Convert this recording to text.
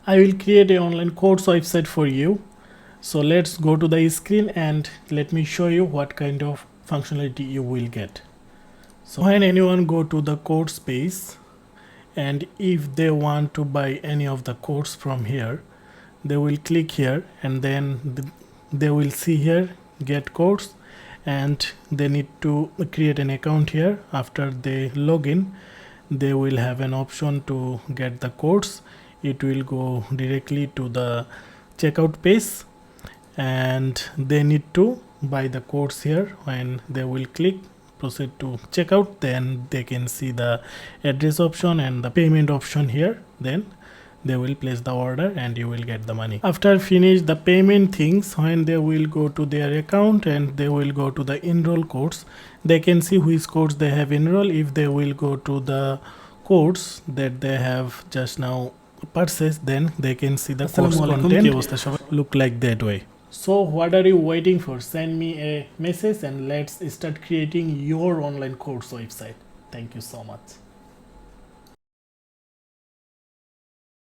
I will create an online course website for you. So let's go to the screen and let me show you what kind of functionality you will get. So when anyone go to the course page, and if they want to buy any of the course from here, they will click here, and then they will see here get course, and they need to create an account here. After they log in, they will have an option to get the course. It will go directly to the checkout page, and they need to buy the course here. When they will click proceed to checkout, then they can see the address option and the payment option here. Then they will place the order and you will get the money. After finish the payment things, when they will go to their account and they will go to the enroll course, they can see which course they have enrolled. If they will go to the course that they have just now purchased, then they can see the course content look like that way. So what are you waiting for? Send me a message and let's start creating your online course website. Thank you so much.